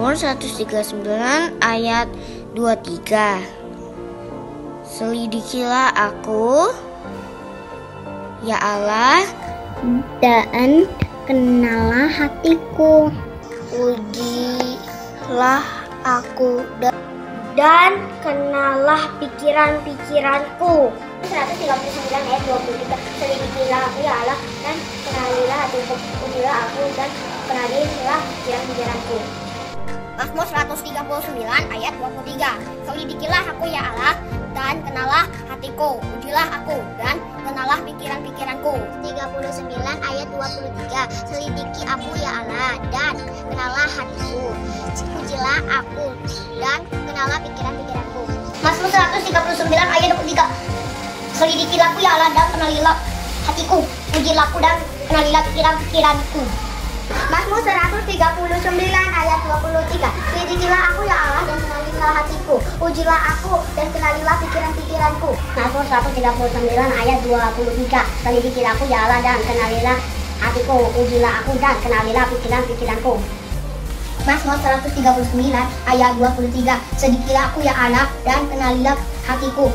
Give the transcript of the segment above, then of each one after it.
Mazmur 139 ayat 23. Selidikilah aku, ya Allah, dan kenalah hatiku. Ujilah aku dan kenalah pikiran-pikiranku. 139 ayat 23. Selidikilah aku ya Allah, dan kenalilah hatiku. Ujilah aku dan kenalilah pikiran-pikiranku. Mazmur 139 ayat 23. Selidikilah aku ya Allah, dan kenalah hatiku. Ujilah aku dan kenalah pikiran-pikiranku. 39 ayat 23. Selidiki aku ya Allah, dan kenalah hatiku. Ujilah aku dan kenalah pikiran-pikiranku. Mazmur 139 ayat 23. Selidikilah aku ya Allah, dan kenalilah hatiku. Ujilah aku dan kenalilah pikiran-pikiranku. Mazmur 139 ayat 23. Selidikilah aku ya Allah, dan kenalilah hatiku. Ujilah aku dan kenalilah pikiran-pikiranku. Mazmur 139 ayat 23. Selidikilah aku ya Allah, dan kenalilah hatiku. Ujilah aku dan kenalilah pikiran-pikiranku. Mazmur 139 ayat 23. Selidikilah aku ya Allah, dan kenalilah hatiku.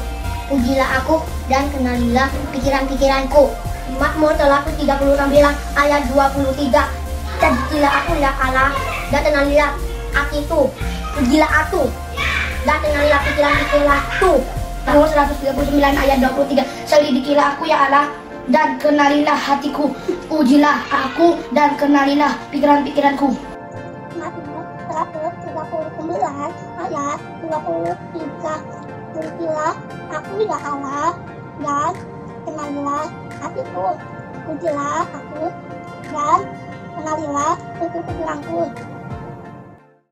Ujilah aku dan kenalilah pikiran-pikiranku. Mazmur 139 ayat 23. Selidikilah aku ya Allah, dan kenalilah hatiku. Ujilah aku dan kenalilah pikiran-pikiranku. Mazmur 139 ayat 23. Selidikilah aku ya Allah, dan kenalilah hatiku. Ujilah aku dan kenalilah pikiran-pikiranku. Mazmur 139 ayat 23. Selidikilah aku ya Allah, dan kenalilah hatiku. Ujilah aku dan kenalilah pikiran-pikiranku.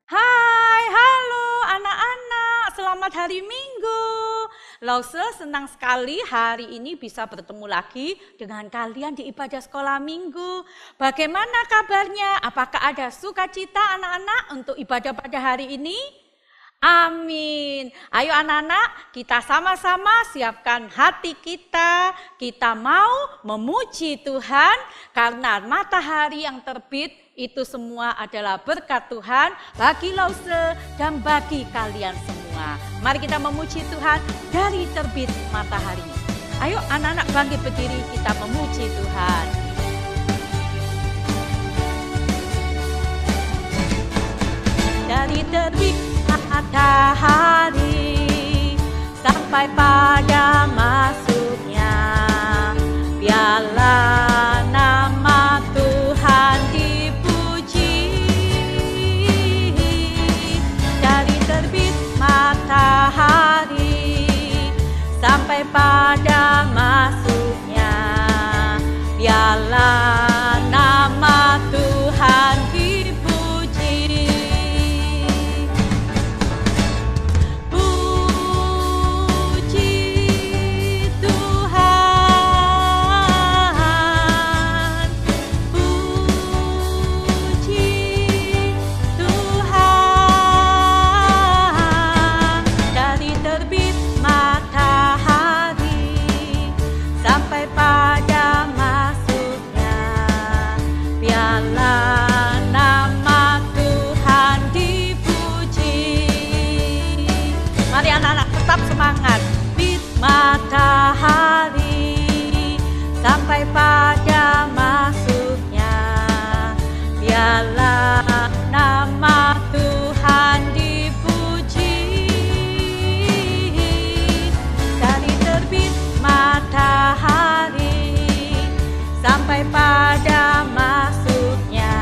Hai, halo anak-anak, selamat hari Minggu. Lause senang sekali hari ini bisa bertemu lagi dengan kalian di ibadah sekolah Minggu. Bagaimana kabarnya? Apakah ada sukacita anak-anak untuk ibadah pada hari ini? Amin. Ayo anak-anak, kita sama-sama siapkan hati kita. Kita mau memuji Tuhan karena matahari yang terbit itu semua adalah berkat Tuhan bagi Lause dan bagi kalian semua. Mari kita memuji Tuhan dari terbit matahari. Ayo anak-anak bangkit berdiri, kita memuji Tuhan. Dari terbit matahari sampai pada masuknya, biarlah nama Tuhan dipuji. Dari terbit matahari sampai pada masuknya, biarlah nama Tuhan dipuji. Matahari sampai pada masuknya, biarlah nama Tuhan dipuji. Dari terbit matahari sampai pada masuknya,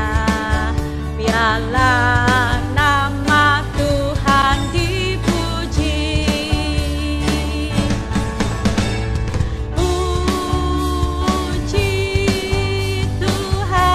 biarlah nama Tuhan dipuji. Puji Tuhan.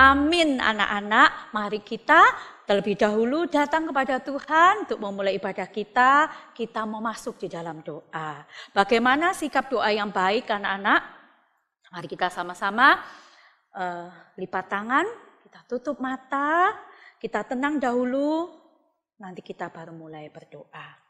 Amin anak-anak, mari kita terlebih dahulu datang kepada Tuhan untuk memulai ibadah kita. Kita mau masuk di dalam doa. Bagaimana sikap doa yang baik anak-anak? Mari kita sama-sama lipat tangan, kita tutup mata, kita tenang dahulu, nanti kita baru mulai berdoa.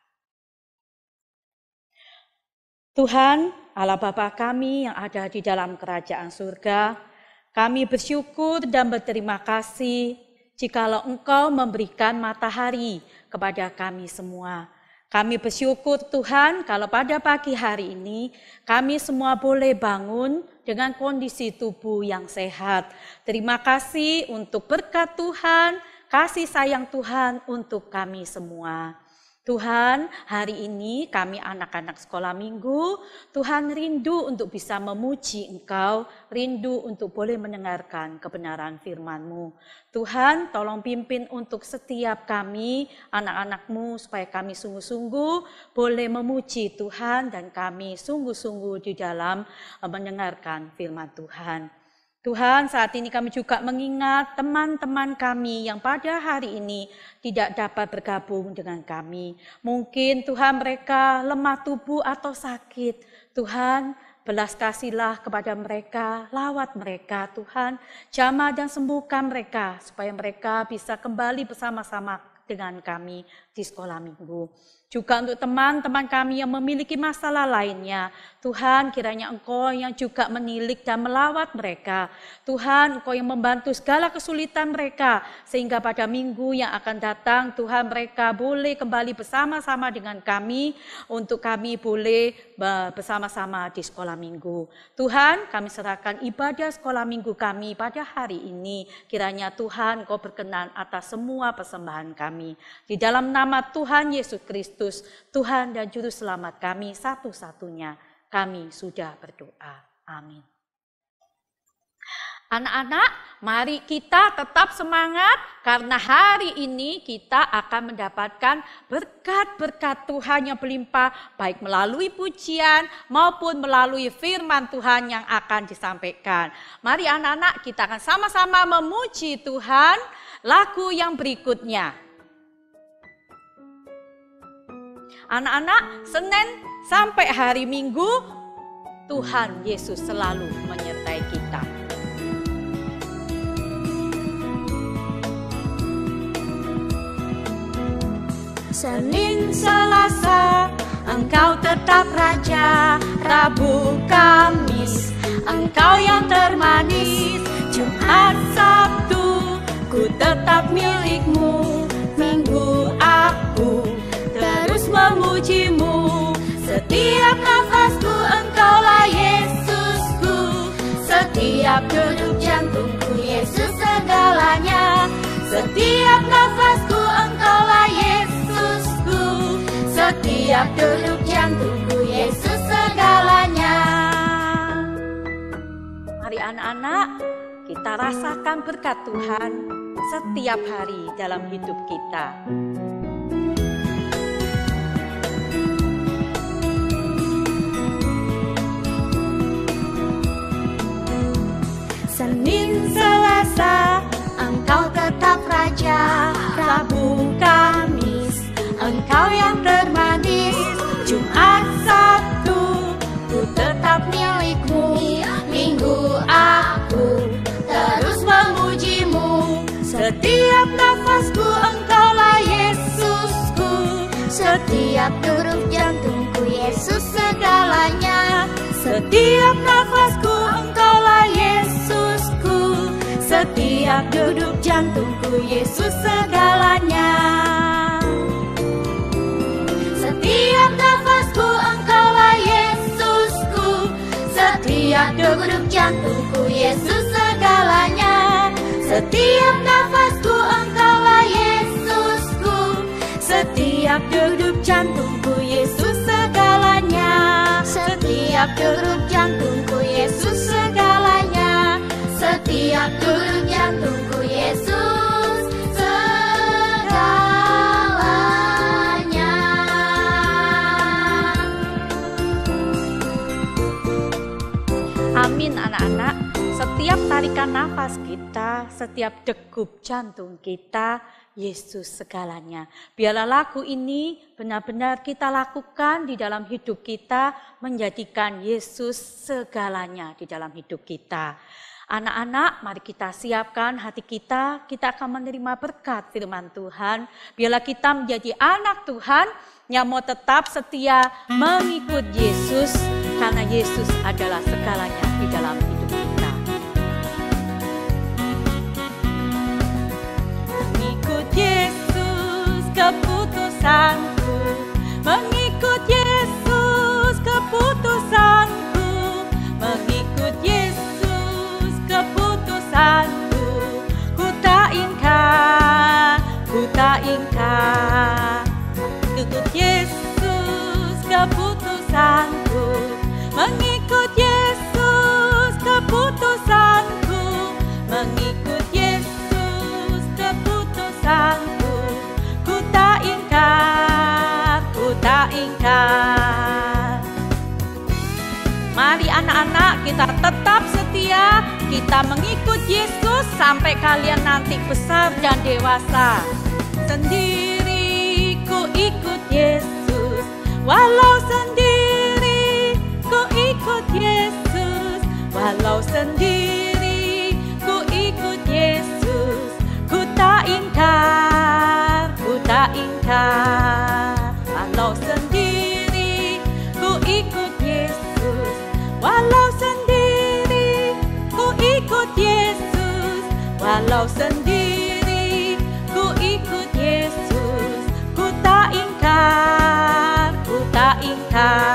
Tuhan, Allah Bapa kami yang ada di dalam kerajaan surga, kami bersyukur dan berterima kasih jikalau Engkau memberikan matahari kepada kami semua. Kami bersyukur Tuhan kalau pada pagi hari ini kami semua boleh bangun dengan kondisi tubuh yang sehat. Terima kasih untuk berkat Tuhan, kasih sayang Tuhan untuk kami semua. Tuhan, hari ini kami anak-anak sekolah minggu, Tuhan rindu untuk bisa memuji Engkau, rindu untuk boleh mendengarkan kebenaran firman-Mu. Tuhan, tolong pimpin untuk setiap kami, anak-anak-Mu, supaya kami sungguh-sungguh boleh memuji Tuhan dan kami sungguh-sungguh di dalam mendengarkan firman Tuhan. Tuhan, saat ini kami juga mengingat teman-teman kami yang pada hari ini tidak dapat bergabung dengan kami. Mungkin Tuhan mereka lemah tubuh atau sakit. Tuhan, belas kasihlah kepada mereka, lawat mereka Tuhan. Jamah dan sembuhkan mereka supaya mereka bisa kembali bersama-sama dengan kami di sekolah minggu. Juga untuk teman-teman kami yang memiliki masalah lainnya, Tuhan kiranya Engkau yang juga menilik dan melawat mereka. Tuhan, Engkau yang membantu segala kesulitan mereka, sehingga pada minggu yang akan datang, Tuhan mereka boleh kembali bersama-sama dengan kami, untuk kami boleh bersama-sama di sekolah minggu. Tuhan, kami serahkan ibadah sekolah minggu kami pada hari ini. Kiranya Tuhan Engkau berkenan atas semua persembahan kami. Di dalam nama Tuhan Yesus Kristus, Tuhan dan Juru Selamat kami satu-satunya, kami sudah berdoa. Amin. Anak-anak, mari kita tetap semangat karena hari ini kita akan mendapatkan berkat-berkat Tuhan yang berlimpah, baik melalui pujian maupun melalui firman Tuhan yang akan disampaikan. Mari anak-anak, kita akan sama-sama memuji Tuhan. Lagu yang berikutnya. Anak-anak, Senin sampai hari Minggu, Tuhan Yesus selalu menyertai kita. Senin, Selasa, Engkau tetap Raja. Rabu, Kamis, Engkau yang termanis. Jumat, Sabtu, ku tetap milik-Mu. Minggu, aku terus memuji-Mu. Setiap nafasku Engkaulah Yesusku. Setiap denyut jantungku Yesus segalanya. Setiap nafasku Engkaulah Yesusku. Setiap denyut jantungku Yesus segalanya. Mari anak-anak, kita rasakan berkat Tuhan setiap hari dalam hidup kita. Senin, Selasa, Engkau tetap Raja. Rabu, Kamis, Engkau yang termanis. Jumat, Sabtu, ku tetap milik-Mu. Minggu, aku terus memuji-Mu. Setiap nafasku Engkaulah Yesusku. Setiap denyut jantungku Yesus segalanya. Setiap nafasku Engkaulah Yesusku. Setiap denyut jantungku Yesus segalanya. Setiap nafasku Engkaulah Yesusku. Setiap denyut jantungku Yesus segalanya. Setiap nafasku Engkaulah Yesusku. Setiap denyut jantungku Yesus segalanya. Setiap denyut jantungku Yesus segalanya. Setiap denyut jantungku Yesus segalanya. Amin anak-anak. Setiap tarikan nafas kita kita, setiap degup jantung kita, Yesus segalanya. Biarlah lagu ini benar-benar kita lakukan di dalam hidup kita, menjadikan Yesus segalanya di dalam hidup kita. Anak-anak, mari kita siapkan hati kita akan menerima berkat firman Tuhan. Biarlah kita menjadi anak Tuhan yang mau tetap setia mengikut Yesus, karena Yesus adalah segalanya di dalam hidup kita. Mengikut Yesus keputusanku, mengikut Yesus keputusanku, mengikut Yesus keputusanku, ku tak ingkar, mengikut Yesus keputusanku, mengikut Yesus keputusanku, mengikut Yesus keputusanku, ku tak ingkar. Mari anak-anak, kita tetap setia, kita mengikut Yesus sampai kalian nanti besar dan dewasa. Sendiri ku ikut Yesus, walau sendiri ku ikut Yesus, walau sendiri ku ikut Yesus, ku tak ingkar, walau sendiri ku ikut Yesus, walau sendiri ku ikut Yesus, walau sendiri ku ikut Yesus, ku tak ingkar, ku tak ingkar.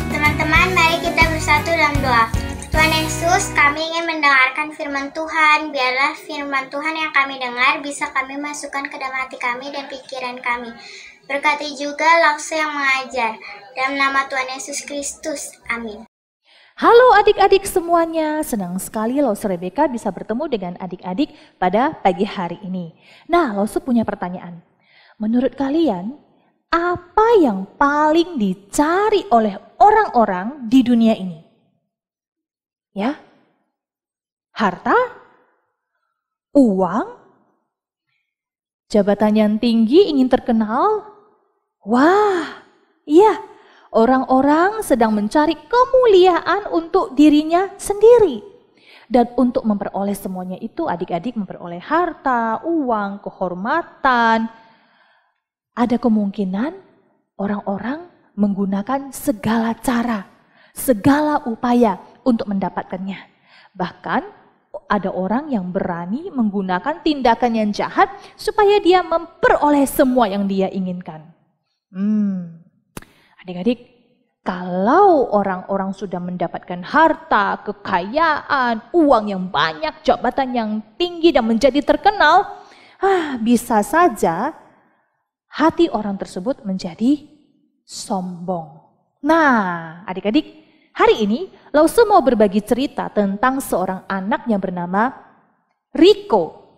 Teman-teman, mari kita bersatu dalam doa. Tuhan Yesus, kami ingin mendengarkan firman Tuhan. Biarlah firman Tuhan yang kami dengar bisa kami masukkan ke dalam hati kami dan pikiran kami. Berkati juga Lause yang mengajar. Dalam nama Tuhan Yesus Kristus. Amin. Halo adik-adik semuanya, senang sekali Lause Rebecca bisa bertemu dengan adik-adik pada pagi hari ini. Nah, Lause punya pertanyaan. Menurut kalian, apa yang paling dicari oleh orang-orang di dunia ini? Ya, harta, uang, jabatan yang tinggi, ingin terkenal. Wah, iya, orang-orang sedang mencari kemuliaan untuk dirinya sendiri. Dan untuk memperoleh semuanya itu, adik-adik memperoleh harta, uang, kehormatan. Ada kemungkinan orang-orang menggunakan segala cara, segala upaya untuk mendapatkannya. Bahkan ada orang yang berani menggunakan tindakan yang jahat supaya dia memperoleh semua yang dia inginkan. Adik-adik, kalau orang-orang sudah mendapatkan harta, kekayaan, uang yang banyak, jabatan yang tinggi dan menjadi terkenal, bisa saja hati orang tersebut menjadi sombong. Nah, adik-adik, hari ini Lause mau berbagi cerita tentang seorang anak yang bernama Rico.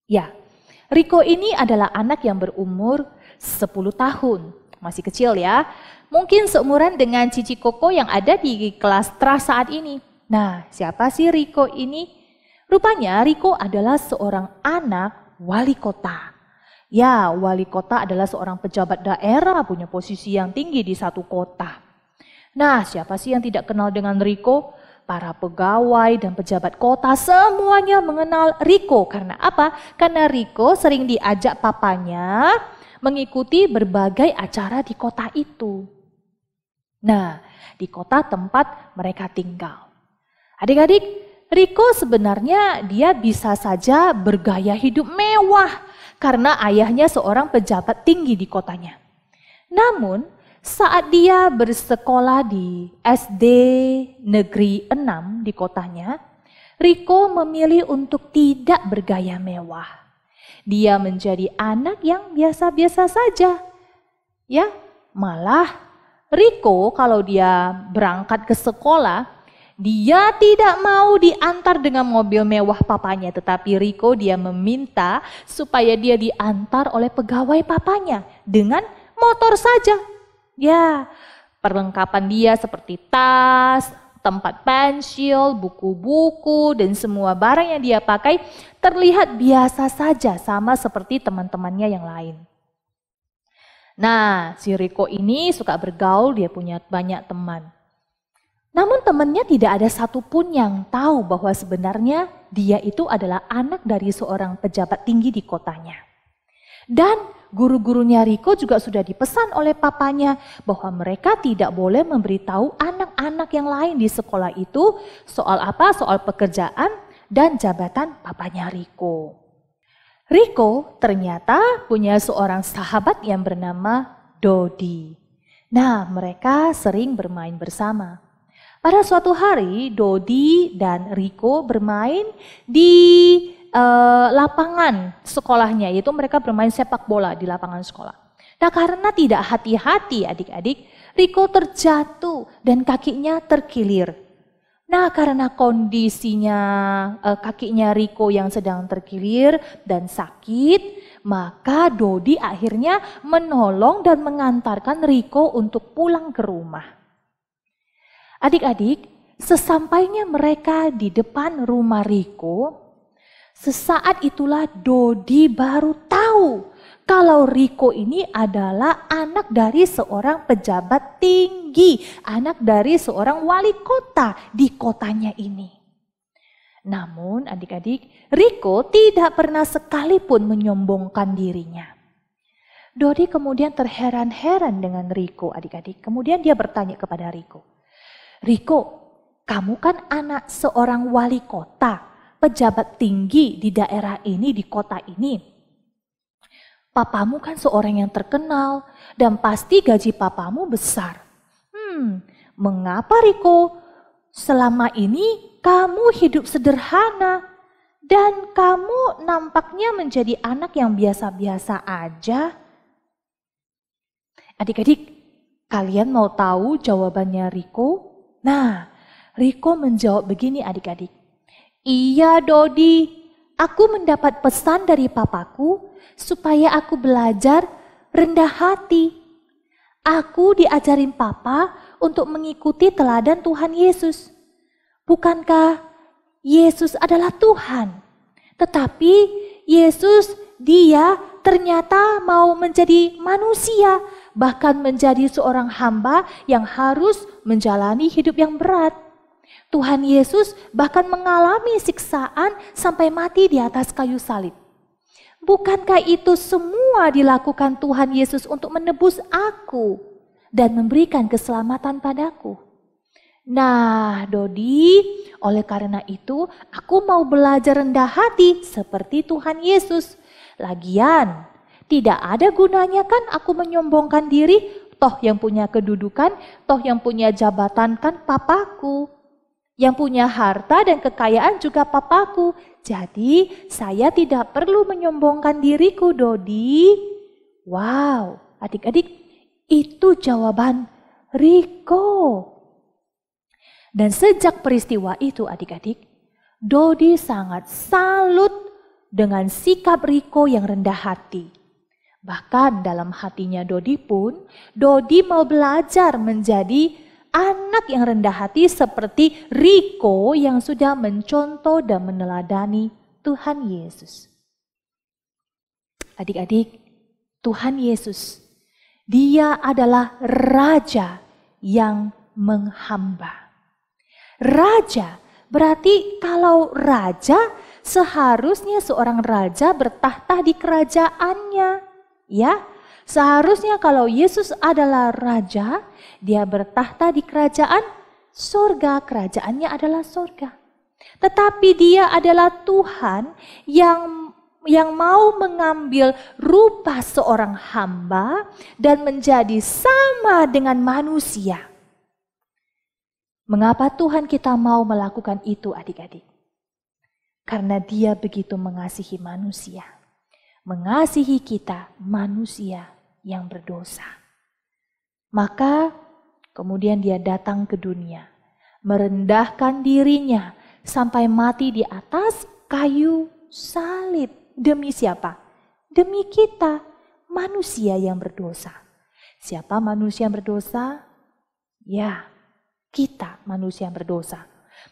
Ya, Rico ini adalah anak yang berumur 10 tahun. Masih kecil ya. Mungkin seumuran dengan Cici Koko yang ada di kelas TRAS saat ini. Nah, siapa sih Rico ini? Rupanya Rico adalah seorang anak wali kota. Ya, wali kota adalah seorang pejabat daerah, punya posisi yang tinggi di satu kota. Nah, siapa sih yang tidak kenal dengan Rico? Para pegawai dan pejabat kota semuanya mengenal Rico. Karena apa? Karena Rico sering diajak papanya mengikuti berbagai acara di kota itu. Nah, di kota tempat mereka tinggal. Adik-adik, Rico sebenarnya dia bisa saja bergaya hidup mewah karena ayahnya seorang pejabat tinggi di kotanya. Namun, saat dia bersekolah di SD Negeri 6 di kotanya, Rico memilih untuk tidak bergaya mewah. Dia menjadi anak yang biasa-biasa saja. Ya, malah Rico kalau dia berangkat ke sekolah, dia tidak mau diantar dengan mobil mewah papanya, tetapi Rico dia meminta supaya dia diantar oleh pegawai papanya dengan motor saja. Ya, perlengkapan dia seperti tas, tempat pensil, buku-buku, dan semua barang yang dia pakai terlihat biasa saja sama seperti teman-temannya yang lain. Nah, si Riko ini suka bergaul, dia punya banyak teman. Namun temannya tidak ada satupun yang tahu bahwa sebenarnya dia itu adalah anak dari seorang pejabat tinggi di kotanya. Dan guru-gurunya Riko juga sudah dipesan oleh papanya bahwa mereka tidak boleh memberitahu anak-anak yang lain di sekolah itu soal apa, soal pekerjaan dan jabatan papanya Riko. Riko ternyata punya seorang sahabat yang bernama Dodi. Nah, mereka sering bermain bersama. Pada suatu hari, Dodi dan Riko bermain di lapangan sekolahnya, yaitu mereka bermain sepak bola di lapangan sekolah. Nah, karena tidak hati-hati adik-adik, Riko terjatuh dan kakinya terkilir. Nah, karena kondisinya kakinya Riko yang sedang terkilir dan sakit, maka Dodi akhirnya menolong dan mengantarkan Riko untuk pulang ke rumah. Adik-adik, sesampainya mereka di depan rumah Riko, sesaat itulah Dodi baru tahu kalau Riko ini adalah anak dari seorang pejabat tinggi, anak dari seorang wali kota di kotanya ini. Namun adik-adik, Riko tidak pernah sekalipun menyombongkan dirinya. Dodi kemudian terheran-heran dengan Riko, adik-adik. Kemudian dia bertanya kepada Riko, "Riko, kamu kan anak seorang wali kota, pejabat tinggi di daerah ini, di kota ini. Papamu kan seorang yang terkenal dan pasti gaji papamu besar. Mengapa Riko selama ini kamu hidup sederhana dan kamu nampaknya menjadi anak yang biasa-biasa aja?" Adik-adik, kalian mau tahu jawabannya Riko? Nah, Riko menjawab begini adik-adik. "Iya Dodi, aku mendapat pesan dari papaku supaya aku belajar rendah hati. Aku diajarin papa untuk mengikuti teladan Tuhan Yesus. Bukankah Yesus adalah Tuhan? Tetapi Yesus dia ternyata mau menjadi manusia, bahkan menjadi seorang hamba yang harus menjalani hidup yang berat. Tuhan Yesus bahkan mengalami siksaan sampai mati di atas kayu salib. Bukankah itu semua dilakukan Tuhan Yesus untuk menebus aku dan memberikan keselamatan padaku? Nah, Dodi, oleh karena itu aku mau belajar rendah hati seperti Tuhan Yesus. Lagian, tidak ada gunanya kan aku menyombongkan diri, toh yang punya kedudukan, toh yang punya jabatan kan papaku. Yang punya harta dan kekayaan juga papaku. Jadi saya tidak perlu menyombongkan diriku, Dodi." Wow, adik-adik, itu jawaban Riko. Dan sejak peristiwa itu adik-adik, Dodi sangat salut dengan sikap Riko yang rendah hati. Bahkan dalam hatinya Dodi pun, Dodi mau belajar menjadi anak yang rendah hati seperti Riko yang sudah mencontoh dan meneladani Tuhan Yesus. Adik-adik, Tuhan Yesus, dia adalah Raja yang menghamba. Raja berarti kalau raja seharusnya seorang raja bertahta di kerajaannya, ya. Seharusnya kalau Yesus adalah raja, dia bertahta di kerajaan sorga, kerajaannya adalah sorga. Tetapi dia adalah Tuhan yang mau mengambil rupa seorang hamba dan menjadi sama dengan manusia. Mengapa Tuhan kita mau melakukan itu adik-adik? Karena dia begitu mengasihi manusia. Mengasihi kita manusia yang berdosa. Maka kemudian dia datang ke dunia, merendahkan dirinya sampai mati di atas kayu salib. Demi siapa? Demi kita, manusia yang berdosa. Siapa manusia yang berdosa? Ya, kita manusia yang berdosa.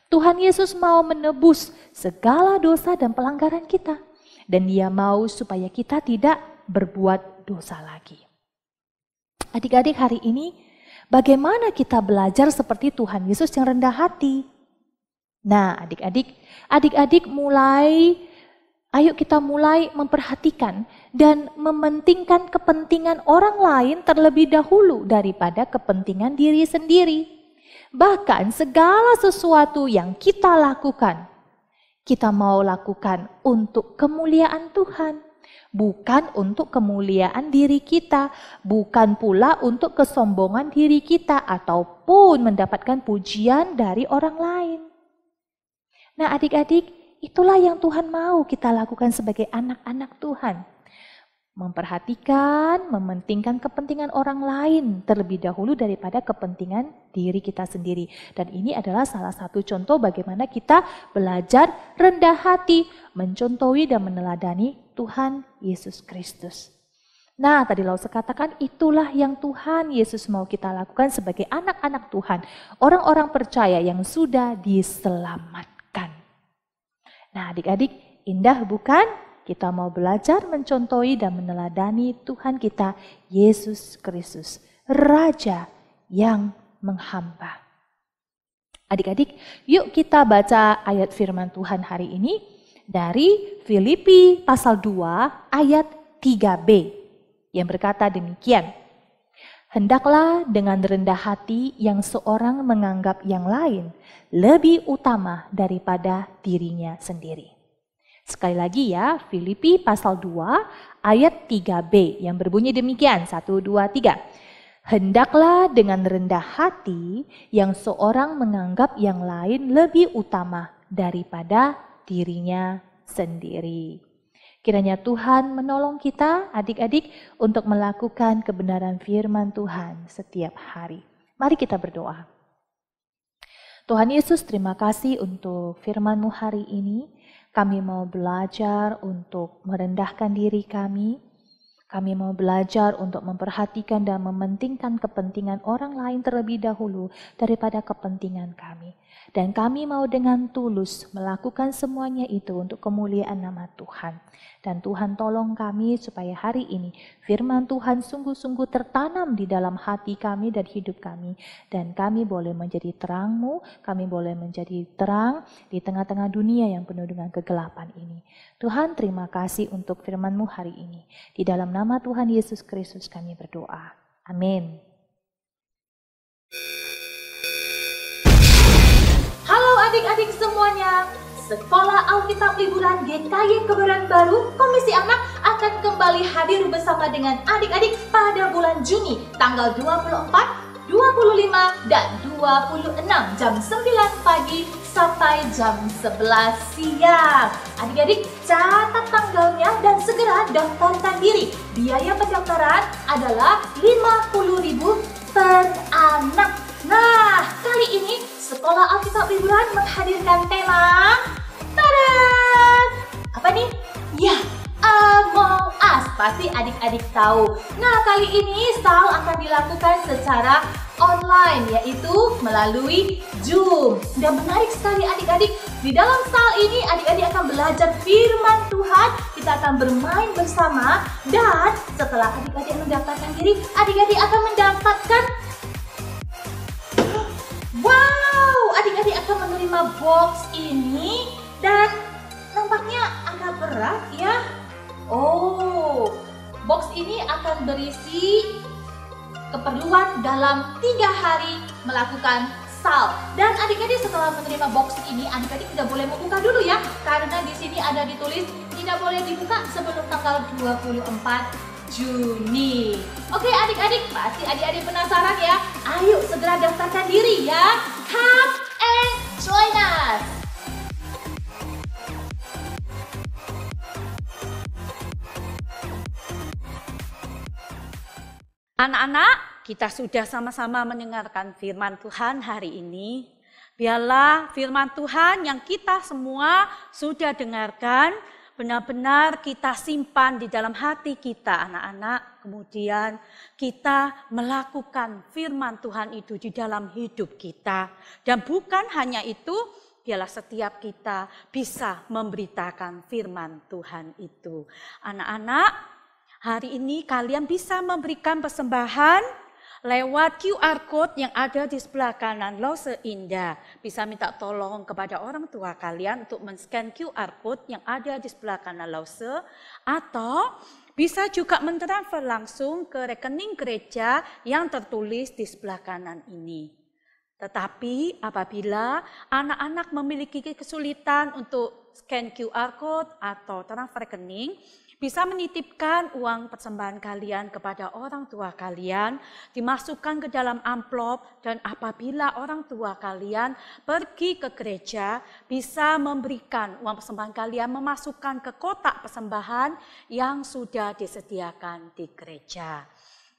Tuhan Yesus mau menebus segala dosa dan pelanggaran kita. Dan Dia mau supaya kita tidak berbuat dosa lagi. Adik-adik, hari ini bagaimana kita belajar seperti Tuhan Yesus yang rendah hati? Nah, adik-adik ayo kita mulai memperhatikan dan mementingkan kepentingan orang lain terlebih dahulu daripada kepentingan diri sendiri. Bahkan segala sesuatu yang kita lakukan, kita mau lakukan untuk kemuliaan Tuhan. Bukan untuk kemuliaan diri kita, bukan pula untuk kesombongan diri kita ataupun mendapatkan pujian dari orang lain. Nah, adik-adik, itulah yang Tuhan mau kita lakukan sebagai anak-anak Tuhan. Memperhatikan, mementingkan kepentingan orang lain terlebih dahulu daripada kepentingan diri kita sendiri. Dan ini adalah salah satu contoh bagaimana kita belajar rendah hati, mencontohi dan meneladani Tuhan Yesus Kristus. Nah, tadi Lause katakan itulah yang Tuhan Yesus mau kita lakukan sebagai anak-anak Tuhan. Orang-orang percaya yang sudah diselamatkan. Nah, adik-adik, indah bukan? Kita mau belajar mencontohi dan meneladani Tuhan kita, Yesus Kristus, Raja yang menghamba. Adik-adik, yuk kita baca ayat firman Tuhan hari ini dari Filipi pasal 2 ayat 3b yang berkata demikian. Hendaklah dengan rendah hati yang seorang menganggap yang lain lebih utama daripada dirinya sendiri. Sekali lagi ya, Filipi pasal 2 ayat 3b yang berbunyi demikian, 1, 2, 3. Hendaklah dengan rendah hati yang seorang menganggap yang lain lebih utama daripada dirinya sendiri. Kiranya Tuhan menolong kita adik-adik untuk melakukan kebenaran firman Tuhan setiap hari. Mari kita berdoa. Tuhan Yesus, terima kasih untuk firman-Mu hari ini. Kami mau belajar untuk merendahkan diri kami. Kami mau belajar untuk memperhatikan dan mementingkan kepentingan orang lain terlebih dahulu daripada kepentingan kami. Dan kami mau dengan tulus melakukan semuanya itu untuk kemuliaan nama Tuhan. Dan Tuhan tolong kami supaya hari ini firman Tuhan sungguh-sungguh tertanam di dalam hati kami dan hidup kami. Dan kami boleh menjadi terang-Mu, kami boleh menjadi terang di tengah-tengah dunia yang penuh dengan kegelapan ini. Tuhan, terima kasih untuk firman-Mu hari ini. Di dalam nama Tuhan Yesus Kristus kami berdoa. Amin. Halo adik-adik semuanya, Sekolah Alkitab Liburan GKY Kebayoran Baru Komisi Anak akan kembali hadir bersama dengan adik-adik pada bulan Juni tanggal 24, 25, dan 26 jam 9 pagi sampai jam 11 siang. Adik-adik catat tanggalnya dan segera daftarkan diri. Biaya pendaftaran adalah 50.000 per anak. Nah, kali ini Sekolah Alkitab Liburan menghadirkan tema tada! Apa nih? Ya, Among Us. Pasti adik-adik tahu. Nah, kali ini SAL akan dilakukan secara online, yaitu melalui Zoom. Dan menarik sekali adik-adik. Di dalam SAL ini adik-adik akan belajar firman Tuhan. Kita akan bermain bersama. Dan setelah adik-adik mendaftarkan diri, adik-adik akan mendapatkan adik-adik akan menerima box ini dan nampaknya agak berat ya. Oh, box ini akan berisi keperluan dalam 3 hari melakukan SAL. Dan adik-adik setelah menerima box ini, adik-adik tidak boleh membuka dulu ya, karena di sini ada ditulis tidak boleh dibuka sebelum tanggal 24 Juni. Oke adik-adik, pasti adik-adik penasaran ya. Ayo segera daftarkan diri ya. Come and join us. Anak-anak, kita sudah sama-sama mendengarkan firman Tuhan hari ini. Biarlah firman Tuhan yang kita semua sudah dengarkan benar-benar kita simpan di dalam hati kita anak-anak. Kemudian kita melakukan firman Tuhan itu di dalam hidup kita. Dan bukan hanya itu, biarlah setiap kita bisa memberitakan firman Tuhan itu. Anak-anak, hari ini kalian bisa memberikan persembahan lewat QR Code yang ada di sebelah kanan Lause Indah. Bisa minta tolong kepada orang tua kalian untuk men-scan QR Code yang ada di sebelah kanan Lause. Atau bisa juga mentransfer langsung ke rekening gereja yang tertulis di sebelah kanan ini. Tetapi apabila anak-anak memiliki kesulitan untuk scan QR Code atau transfer rekening, bisa menitipkan uang persembahan kalian kepada orang tua kalian, dimasukkan ke dalam amplop, dan apabila orang tua kalian pergi ke gereja, bisa memberikan uang persembahan kalian, memasukkan ke kotak persembahan yang sudah disediakan di gereja.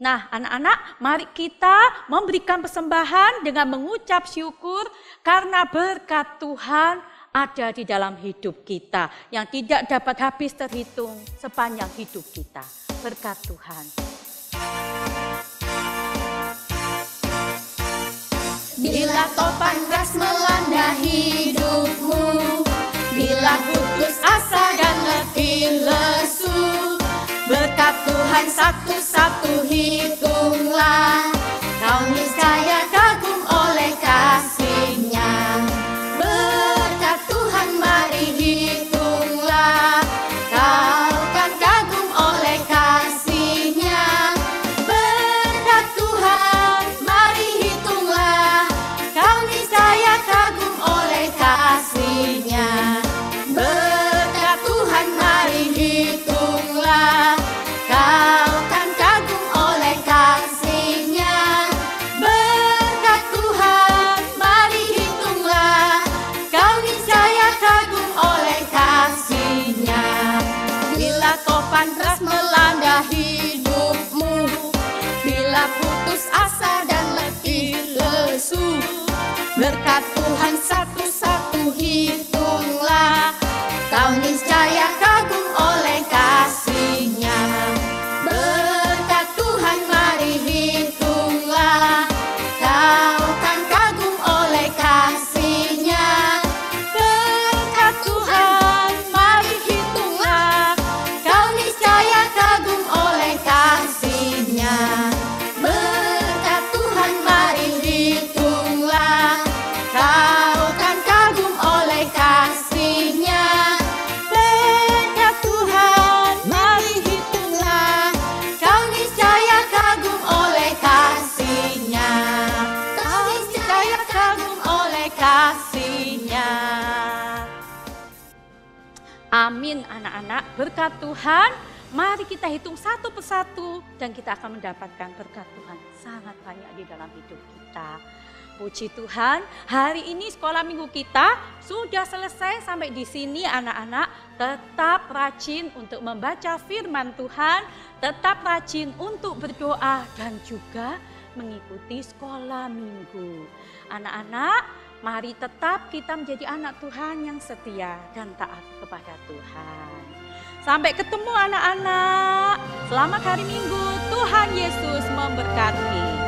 Nah, anak-anak, mari kita memberikan persembahan dengan mengucap syukur karena berkat Tuhan ada di dalam hidup kita yang tidak dapat habis terhitung sepanjang hidup kita. Berkat Tuhan. Bila topan ras melanda hidupmu, bila putus asa dan letih lesu, berkat Tuhan satu-satu hitunglah, kau niscaya kagum oleh kasih-Nya. Berkat Tuhan mari hitunglah, kau kan kagum oleh kasih-Nya. Berkat Tuhan mari hitunglah, kau niscaya kagum oleh kasih-Nya. Berkat Tuhan mari hitunglah, kau kan kagum oleh kasih-Nya. Berkat Tuhan mari hitunglah, kau niscaya kagum oleh kasih-Nya. Bila topan keras melanda hidupmu, bila putus asa dan letih lesu, berkat Tuhan satu-satu hitunglah, kau niscaya kagum oleh kasih-Nya. Berkat Tuhan mari hitunglah, kau kan kagum oleh kasih-Nya. Berkat Tuhan mari hitunglah, kau niscaya kagum oleh kasih-Nya. Berkat Tuhan mari hitunglah, kau kan kagum oleh kasih-Nya. Berkat Tuhan mari hitunglah, kau niscaya kagum oleh kasih-Nya. Kau niscaya kagum oleh kasih-Nya. Amin anak-anak, berkat Tuhan. Mari kita hitung satu persatu dan kita akan mendapatkan berkat Tuhan sangat banyak di dalam hidup kita. Puji Tuhan, hari ini sekolah minggu kita sudah selesai sampai di sini anak-anak. Tetap rajin untuk membaca firman Tuhan, tetap rajin untuk berdoa dan juga mengikuti sekolah minggu. Anak-anak, mari tetap kita menjadi anak Tuhan yang setia dan taat kepada Tuhan. Sampai ketemu anak-anak. Selamat hari Minggu. Tuhan Yesus memberkati.